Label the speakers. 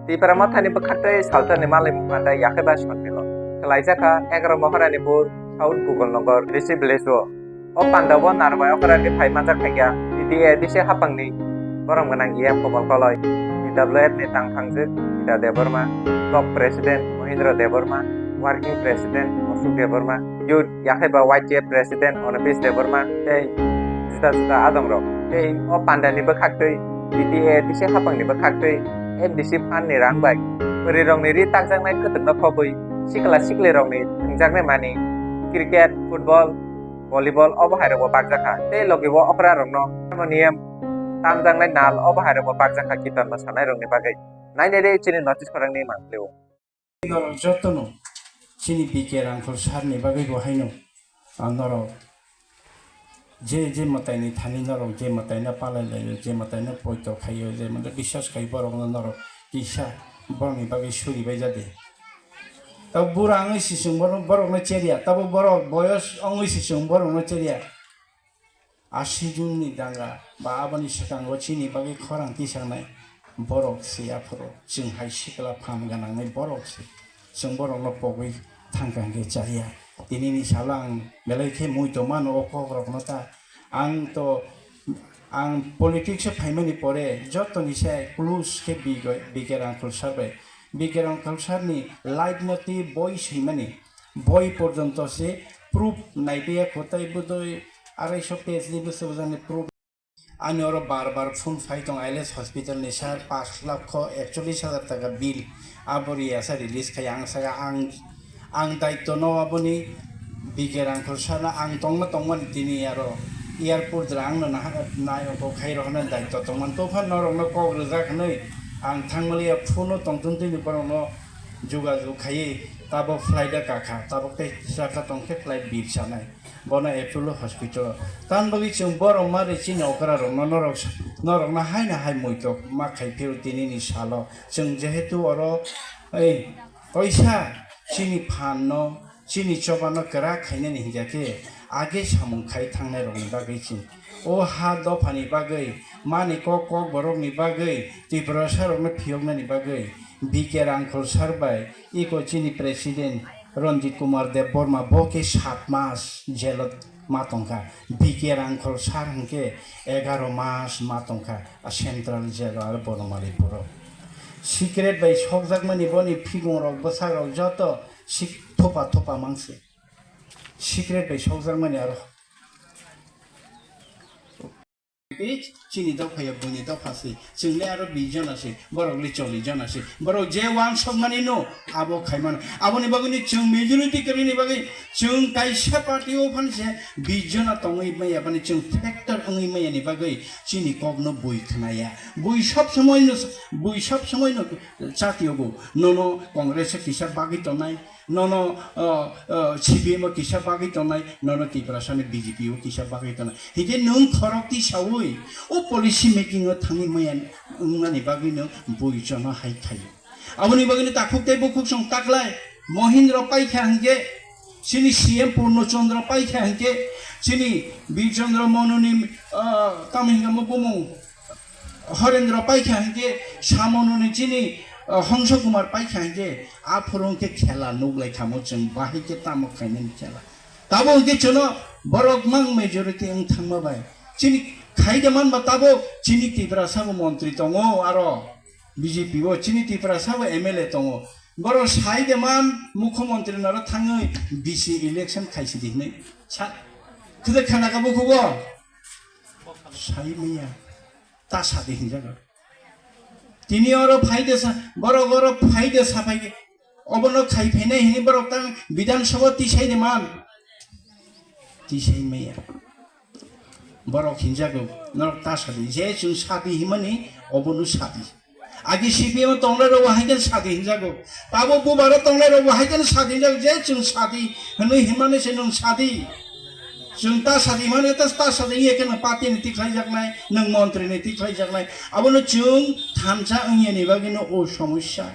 Speaker 1: Tipra Mothani Bakate, Sultan Malim Panda Yakaba Shonmilo. Kalaizaka, Egra Maharani Bur, South Gukul Nagar, Risi Bleso. O Panda one Narva Okarani Paimata Kaya, the Edisha Hapangni, Boranganang Yam Komalkoloi, DWF Netang Hangzit, Ida Deborma, Top President, Mohindra Deborma, Working President, Mosu Deborma, Youth Yakaba White Jet President, Onabis Deborma, Hey, Zita Adamro, Hey, O Panda Nibakakti, the Edisha Hapang Nibakakti, MDC Pan Nirang Bike, Rirong Niri Taksang Night Kutuk Hobby, Sikala Sikle Rongni, Jagme Mani, Cricket, Football, Volleyball, Obaharabo Bakjaka, Te Logivo Opera Rongno, Harmonium, Tamjang Night Nal, Obaharabo Bakjaka Kitan Masanai Rongni Bagay. 9 day chini notice korang ni mangleo.
Speaker 2: Noro jotono chini pikerang khol sarni bagai go haino noro je matai ni thani noro je matai na palai lai je matai na poito khayo je manda বিশ্বাস kai borong noro kisa borong ni bagai suri bai jade tab bura angai sisung borong na cheria tab borong boyos angai sisung borong na cheria 80 jun ni danga ba abani sakang go chini bagai khorang tisangnai borok si apro jeng hai sikla pham ganang nei borok si jeng borok no pogoi thangkang ge charia tini ni salang belai khe mui to mano okrok no ta ang politics e phaimani pore joto ni se plus ke bigerang kulsarbe bigerang kulsarni light noti boy simani boy porjonto se proof naibe khotai budoi 250 page ni busojane proof আমি ওরা বারবার phone ফাইটং আইলেস hospital নি সার 5,41,000 টাকা বিল আবরি আসা release খাই আং Saga আং দায়িত্ব নবাবনি বিকের আংখল সারা আং তংমান তিনি আরো এয়ারপোর্ট রাং না নায়ক খাই রহনা দায়িত্ব তংমান তোফান নরং কক রজাখनै আং থাংমলিয়া ফোনো তংতুন তিনি পরং যোগাযোগ খাই তাবো ফ্লাইটে কাখা তাবো তে সাকা তংকে ফ্লাইট বিল সানাই বনা এপ্রিল হসপিটাল তান বগি চং বড় মারে চিনি অকরা রং নরক না হাই মইতো মা খাই ফের তিনি নি সালো जों যেহেতু অর এই পয়সা চিনি ফান্ন চিনি চবানো করা খাইনে নি হিজাকে আগে সামুং খাই থাংনাই রং বাগৈ চিন ও হা দফানি বাগৈ মানি কক বরকনি বাগৈ ত্রিপুরা সারকনে ফিয়গনানি বাগৈ বিকের আংখল সারবাই ইকো চিনি president Ronjit Kumar Dev Borma boke 7 mas jelot matongka biker angkol sarangke 11 mas matongka a central jail ar Boromali puro secret bai sokjakmani boni phigong rok bosar rok joto sik thopa mangse secret bai sokjakmani ar chini dofaya buni dofasi chungle aro bijon ase borokli 40 jon ase borok je wan sokmani no abo khaiman aboni baguni chung majority karini bagai chung kaisa party ofan se bijona tongoi mai abani chung factor angai mai ani bagai chini kokno bui khnaya bui sob samoi no chatiyogo nono congress kisa bagi tonai nono CPM kisa bagi tonai nono Tipra sane BJP o kisa bagi tonai hije nung khorokti sawui o policy making o thangi mayan ngani bagi no bui jona hai khai aboni bagini takuk tai bukuk song taklai Mohindra paikha hangke sini CM Purnochandra paikha hangke sini Birchandra Mononi Tamhinga Mopomo Harendra paikha hangke Samononi chini Hansa Kumar পাইখাইকে আফরংকে খেলা নুগলাই খামো जों বাহিকে তামো খাইনেন খেলা তাবো কে চলো বরক মাং majority আং থাংমাবাই চিনি খাইদেমান বা তাবো চিনি ত্রিপুরা সাবো মন্ত্রী দङ আরো বিজেপি ও চিনি ত্রিপুরা সাবো এমএলএ দङ বড় সাইদেমান মুখ্যমন্ত্রী নারো থাङै বিসি ইলেকশন খাইছি দিनै ছা খুদে খানাকাবো খুবো সাইমিয়া তাসা দেখিন জাগা তিনি ওরা ফাইদে বড় ফাইদে সাফাইকে অবনো খাই ফেনে হিনি বড় তাং বিধানসভা তিসাই দেমান তিসাই মেয়া বড় খিনজাগো নর তাসাদি যে চুং সাদি হিমানি অবনো সাদি আগে সিপিএম তংলাই রো হাইকেন সাদি হিনজাগো তাবো বুবার তংলাই রো হাইকেন সাদি হিনজাগো যে চুং সাদি হনই হিমানি সে নং সাদি जों तासादि माने तासादि एकेन पार्टी नि तिख्लाय जागनाय नों मन्त्रि नि तिख्लाय जागनाय आबोनो जों थामसा अंगियानि बागिनो ओ समस्या